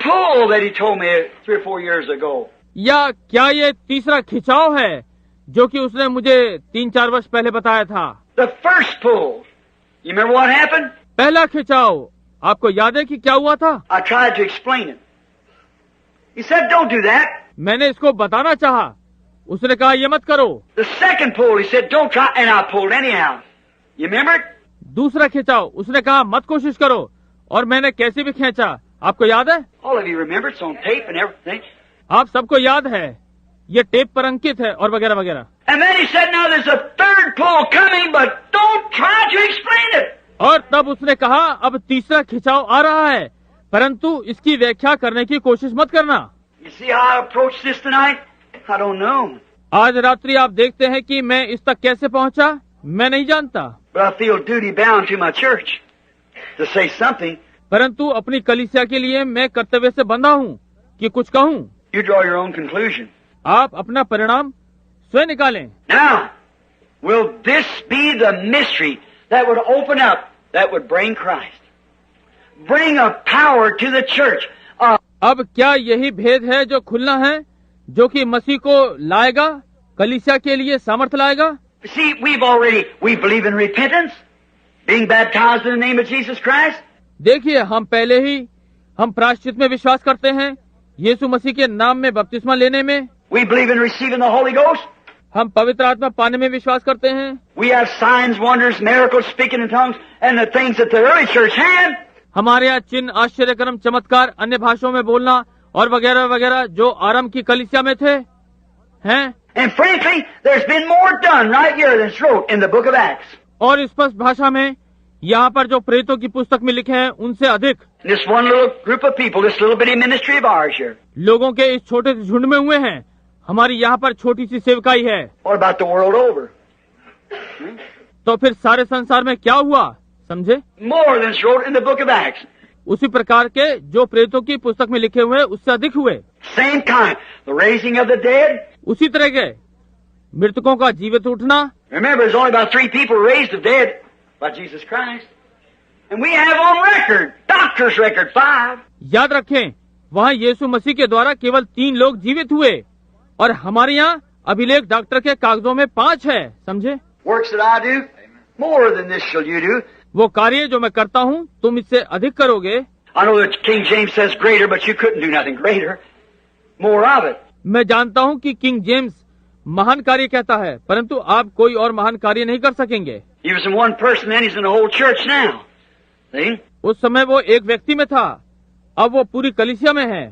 pull that he told me 3 or 4 years ago? या क्या ये तीसरा खिंचाव है जो कि उसने मुझे 3-4 वर्ष पहले बताया था? The first pull. You remember what happened? पहला खिंचाव आपको याद है कि क्या हुआ था? I tried to explain it. He said, don't do that. मैंने इसको बताना चाहा, उसने कहा ये मत करो। The second pull, he said, don't try, and I pulled anyhow. You remember it? दूसरा खिंचाव, उसने कहा मत कोशिश करो, और मैंने कैसे भी खींचा, आपको याद है? All of you remember, it's on tape and everything. आप सबको याद है, ये टेप पर अंकित है और वगैरह वगैरह। And then he said, now there's a third pull coming, but don't try to explain it. और तब उसने कहा अब तीसरा खिंचाव आ रहा है, परंतु इसकी व्याख्या करने की कोशिश मत करना। You see how I approached this tonight? I don't know. आज रात्रि आप देखते हैं कि मैं इस तक कैसे पहुंचा, मैं नहीं जानता, But I feel duty bound to my church to say something. परंतु अपनी कलीसिया के लिए मैं कर्तव्य से बंधा हूँ कि कुछ कहूँ। You draw your own conclusion. आप अपना परिणाम स्वयं निकालें। Now, will this be the mystery that would open up, that would bring Christ? Bring a power to the church. अब क्या यही भेद है जो खुलना है, जो कि मसीह को लाएगा, कलीसिया के लिए सामर्थ लाएगा? See, we believe in repentance, being baptized in the name of Jesus Christ. देखिए, हम पहले ही हम प्रायश्चित में विश्वास करते हैं, यीशु मसीह के नाम में बपतिस्मा लेने में। We believe in receiving the Holy Ghost. हम पवित्र आत्मा पाने में विश्वास करते हैं। We have signs, wonders, miracles, speaking in tongues, and the things that the early church had. हमारे यहाँ चिन्ह, आश्चर्य, कर्म, चमत्कार, अन्य भाषाओं में बोलना और वगैरह वगैरह जो आरंभ की कलीसिया में थे, हैं। And frankly, there's been more done right here than wrote in the book of Acts. और स्पष्ट भाषा में यहाँ पर जो प्रेरितों की पुस्तक में लिखे हैं उनसे अधिक। This one little group of people, this little bitty ministry of ours here. लोगों के इस छोटे से झुंड में हुए हैं, हमारी यहाँ पर छोटी सी सेवकाई है। What about the world over? तो फिर सारे संसार में क्या हुआ, समझे? More than wrote in the book of Acts. उसी प्रकार के जो प्रेरितों की पुस्तक में लिखे हुए उससे अधिक हुए। Same kind. The raising of the dead. उसी तरह के मृतकों का जीवित उठना। Remember, there's only about 3 people raised of dead by Jesus Christ. And we have on record, doctor's record, 5. याद रखें, वहाँ यीशु मसीह के द्वारा केवल 3 लोग जीवित हुए और हमारे यहाँ अभिलेख डॉक्टर के कागजों में 5 है, समझे? Works that I do, more than this shall you do. वो कार्य जो मैं करता हूँ तुम इससे अधिक करोगे। I know that King James says greater, but you couldn't do nothing greater. More of it. मैं जानता हूँ कि किंग जेम्स महान कार्य कहता है, परंतु आप कोई और महान कार्य नहीं कर सकेंगे। He was in one person, then he's in the whole church now. See? उस समय वो एक व्यक्ति में था, अब वो पूरी कलीसिया में है,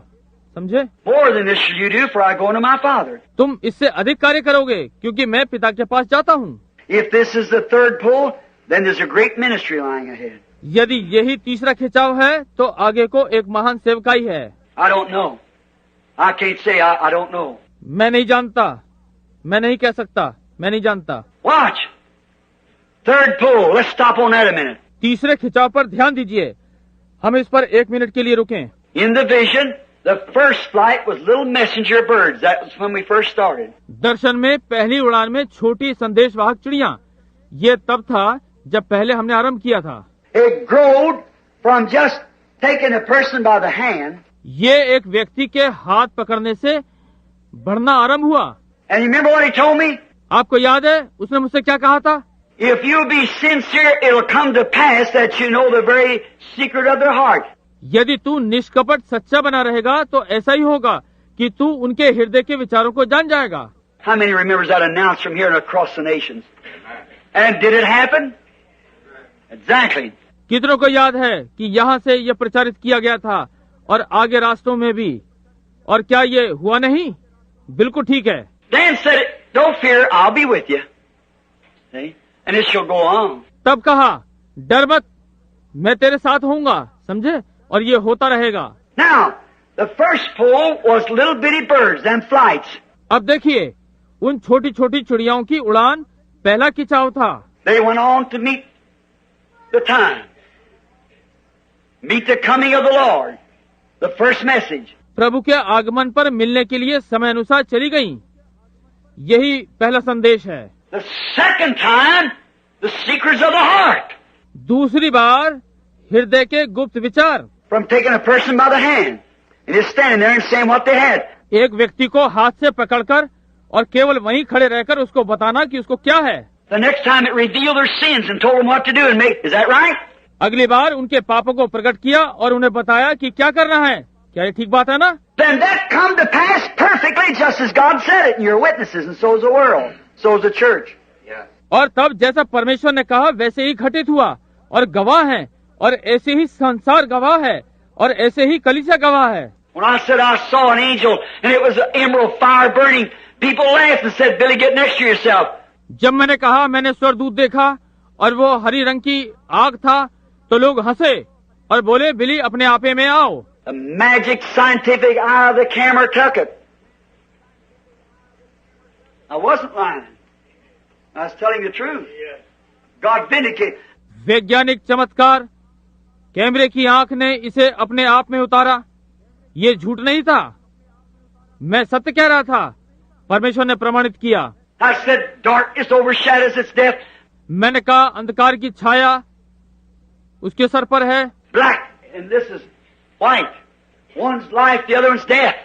समझे? More than this shall you do, for I go unto my Father. तुम इससे अधिक कार्य करोगे क्योंकि मैं पिता के पास जाता हूँ। If this is the third pull, then there's a great ministry lying ahead. यदि यही तीसरा खिंचाव है तो आगे को एक महान सेवकाई है। I don't know. I can't say I don't know. मैं नहीं जानता, मैं नहीं कह सकता, मैं नहीं जानता। Watch. Third pull. Let's stop on that a minute. तीसरे खिंचाव पर ध्यान दीजिए, हम इस पर 1 मिनट के लिए रुकें। In the vision, the first flight was little messenger birds. That was when we first started. दर्शन में पहली उड़ान में छोटी संदेशवाहक चिड़िया, ये तब था जब पहले हमने आरंभ किया था। It growed from just taking a person by the hand. ये एक व्यक्ति के हाथ पकड़ने से बढ़ना आरंभ हुआ। And you remember what he told me? आपको याद है उसने मुझसे क्या कहा था? If you be sincere, it'll come to pass that you know the very secret of their heart. यदि तू निष्कपट सच्चा बना रहेगा तो ऐसा ही होगा कि तू उनके हृदय के विचारों को जान जाएगा। How many remembers that announced from here and across the nations? And did it happen? Exactly. कितनों को याद है कि यहाँ से यह प्रचारित किया गया था और आगे राष्ट्रों में भी, और क्या ये हुआ नहीं? बिल्कुल ठीक है। Dan said, don't fear, I'll be with you. See? And it shall go on. तब कहा, डर मत, मैं तेरे साथ होऊंगा, समझे? और ये होता रहेगा। Now, the first pull was little bitty birds, them flights. अब देखिए, उन छोटी छोटी चिड़ियाओं की उड़ान पहला खिंचाव था। They went on to meet the time. Meet the coming of the Lord. The first message. प्रभु के आगमन पर मिलने के लिए समय अनुसार चली गईं। यही पहला संदेश है। The second time, the secrets of the heart. दूसरी बार हृदय के गुप्त विचार। From taking a person by the hand and just standing there and saying what they had. एक व्यक्ति को हाथ से पकड़कर और केवल वहीं खड़े रहकर उसको बताना कि उसको क्या है। The next time it revealed their sins and told them what to do and make. Is that right? अगली बार उनके पापों को प्रकट किया और उन्हें बताया कि क्या करना है। क्या ये ठीक बात है ना? Then that come to pass perfectly just as God said it, and you're witnesses, and so is the world, so is the church. और तब जैसा परमेश्वर ने कहा वैसे ही घटित हुआ और गवाह हैं, और ऐसे ही संसार गवाह है और ऐसे ही कलीसिया गवाह है। When I said I saw an angel and it was an emerald fire burning, people laughed and said, "Billy, get next to yourself." जब मैंने कहा मैंने स्वर्गदूत देखा और वो हरी रंग की आग था, तो लोग हंसे और बोले, बिली अपने आपे में आओ। The magic scientific eye of the camera took it. I wasn't lying. I was telling the truth. God vindicated. वैज्ञानिक चमत्कार कैमरे की आंख ने इसे अपने आप में उतारा। ये झूठ नहीं था, मैं सत्य कह रहा था। परमेश्वर ने प्रमाणित किया। I said darkness overshadows its death. मैंने कहा अंधकार की छाया उसके सर पर है। Black and this is white. One's life, the other one's death.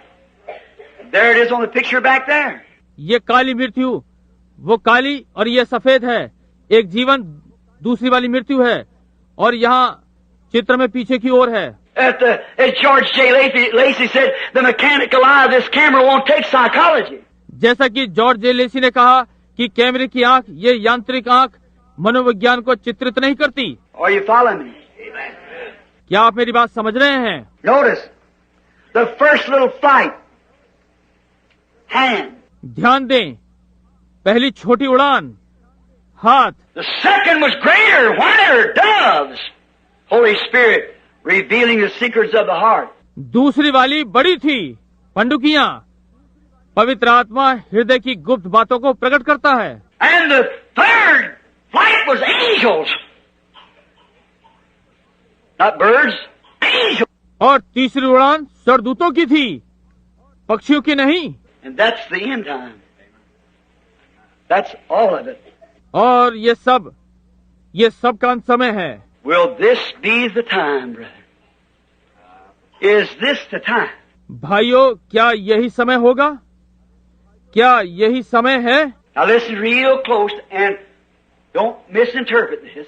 There it is on the picture back there. ये काली मृत्यु, वो काली और ये सफेद है। एक जीवन, दूसरी वाली मृत्यु है, और यहाँ चित्र में पीछे की ओर है। As George J. Lacey said, the mechanical eye of this camera won't take psychology. जैसा कि जॉर्ज जे लेसी ने कहा कि कैमरे की आंख, ये यांत्रिक आंख मनोविज्ञान को चित्रित नहीं करती। Are you following me? क्या आप मेरी बात समझ रहे हैं? Notice the first little flight, hand. ध्यान दें, पहली छोटी उड़ान, हाथ। The second was greater, whiter, doves. Holy Spirit revealing the secrets of the heart. दूसरी वाली बड़ी थी, पंडुकियां। पवित्र आत्मा हृदय की गुप्त बातों को प्रकट करता है। And the third flight was angels. Not birds, angels. और तीसरी उड़ान स्वर्गदूतों की थी, पक्षियों की नहीं। And that's the end time. That's all of it. और ये सब का अंत समय है। Will this be the time, brother? Is this the time? भाइयों, क्या यही समय होगा? क्या यही समय है? Now listen real close and don't misinterpret this.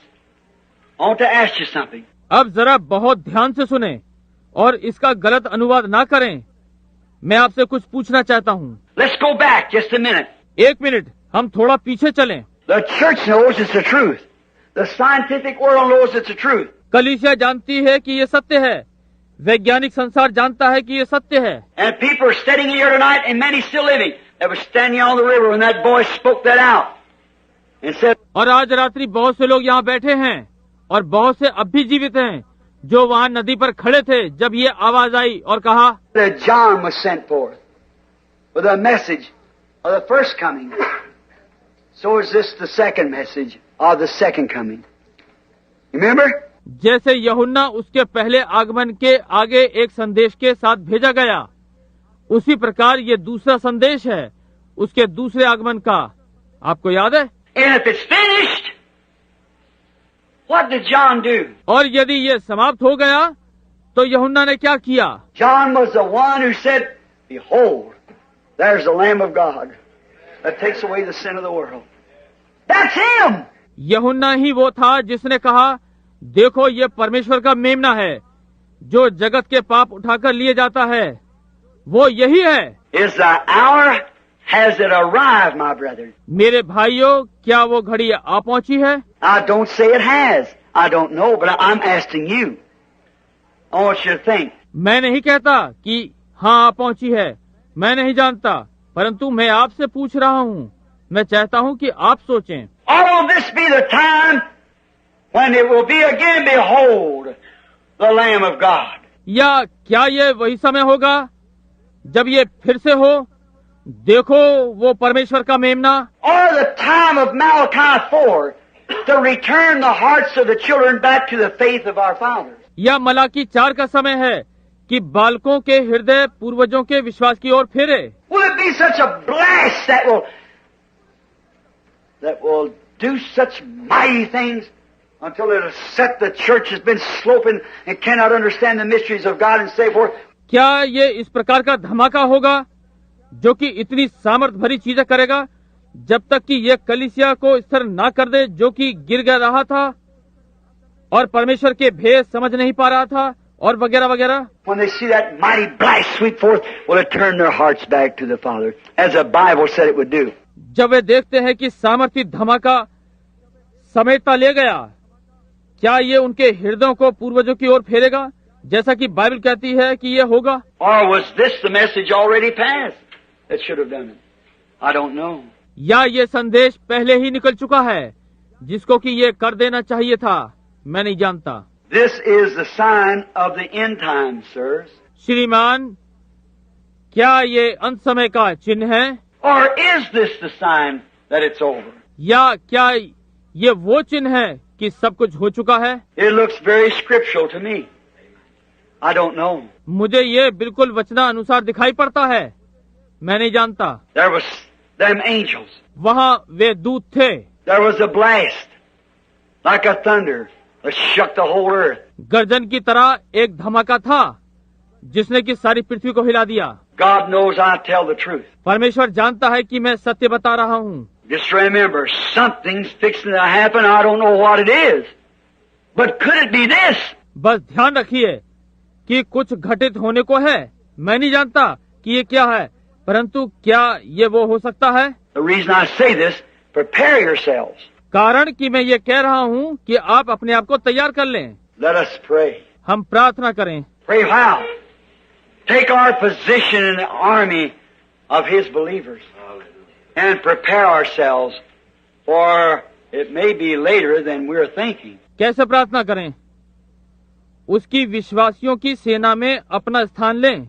I want to ask you something. अब जरा बहुत ध्यान से सुने और इसका गलत अनुवाद ना करें। मैं आपसे कुछ पूछना चाहता हूँ। Let's go back just a minute. एक मिनट, हम थोड़ा पीछे चलें। The church knows it's the truth. The scientific world knows it's the truth. कलीसिया जानती है कि ये सत्य है, वैज्ञानिक संसार जानता है कि ये सत्य है। And people are sitting here tonight and many still living that were standing on the river when that boy spoke that out and said, और आज रात्रि बहुत से लोग यहाँ बैठे हैं और बहुत से अब भी जीवित हैं जो वहाँ नदी पर खड़े थे जब ये आवाज आई और कहा that John was sent forth with a message of the first coming. So is this the second message of the second coming. Remember? जैसे यूहन्ना उसके पहले आगमन के आगे एक संदेश के साथ भेजा गया, उसी प्रकार ये दूसरा संदेश है उसके दूसरे आगमन का। आपको याद है? And if it's finished, what did John do? और यदि ये समाप्त हो गया तो यूहन्ना ने क्या किया? John was the one who said, "Behold, there's the Lamb of God that takes away the sin of the world." That's him. यूहन्ना ही वो था जिसने कहा, देखो ये परमेश्वर का मेमना है जो जगत के पाप उठाकर लिए जाता है। वो यही है। Is the hour, has it arrived, my brother? मेरे भाइयों, क्या वो घड़ी आ पहुंची है? I don't say it has. I don't know, but I'm asking you. I want you to think. मैं नहीं कहता कि हाँ आ पहुंची है, मैं नहीं जानता, परंतु मैं आपसे पूछ रहा हूँ। मैं चाहता हूँ कि आप सोचें। Or will this be the time when it will be again, behold, the Lamb of God? या क्या ये वही समय होगा जब ये फिर से हो, देखो वो परमेश्वर का मेमना? Or the time of Malachi 4 to return the hearts of the children back to the faith of our fathers? या मलाकी 4 का समय है कि बालकों के हृदय पूर्वजों के विश्वास की ओर फेरे? Will it be such a blast that will do such mighty things until it has set the church has been sloping and cannot understand the mysteries of God and so forth? क्या ये इस प्रकार का धमाका होगा जो कि इतनी सामर्थ भरी चीजें करेगा जब तक कि ये कलीसिया को स्थिर ना कर दे जो कि गिर गया रहा था और परमेश्वर के भेद समझ नहीं पा रहा था और वगैरह वगैरह। When they see that mighty blast sweep forth, will it turn their hearts back to the Father, as the Bible said it would do. जब वे देखते हैं कि सामर्थी धमाका समेटता ले गया, क्या ये उनके हृदयों को पूर्वजों की ओर फेरेगा जैसा कि बाइबल कहती है कि ये होगा? Or was this the message already passed that should have done it? I don't know. या ये संदेश पहले ही निकल चुका है जिसको कि ये कर देना चाहिए था, मैं नहीं जानता। This is the sign of the end times, sirs. श्रीमान, क्या ये अंत समय का चिन्ह है? Or is this the sign that it's over? या क्या ये वो चिन्ह है कि सब कुछ हो चुका है? It looks very scriptural to me. I don't know. मुझे ये बिल्कुल वचनानुसार दिखाई पड़ता है, मैं नहीं जानता। There was them angels. वहाँ वे दूत थे, There was a blast, like a thunder, that shook the whole earth. गर्जन की तरह एक धमाका था जिसने कि सारी पृथ्वी को हिला दिया। God knows I tell the truth. परमेश्वर जानता है कि मैं सत्य बता रहा हूँ। Just remember, something's fixing to happen. I don't know what it is. But could it be this? बस ध्यान रखिए कि कुछ घटित होने को है, मैं नहीं जानता कि ये क्या है, परंतु क्या ये वो हो सकता है? The reason I say this, prepare yourselves. कारण कि मैं ये कह रहा हूँ कि आप अपने आप को तैयार कर लें। Let us pray. हम प्रार्थना करें। Pray how? Take our position in the army of His believers and prepare ourselves, for it may be later than we're thinking. कैसे प्रार्थना करें? उसकी विश्वासियों की सेना में अपना स्थान लें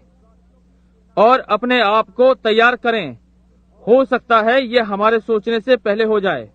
और अपने आप को तैयार करें। हो सकता है ये हमारे सोचने से पहले हो जाए।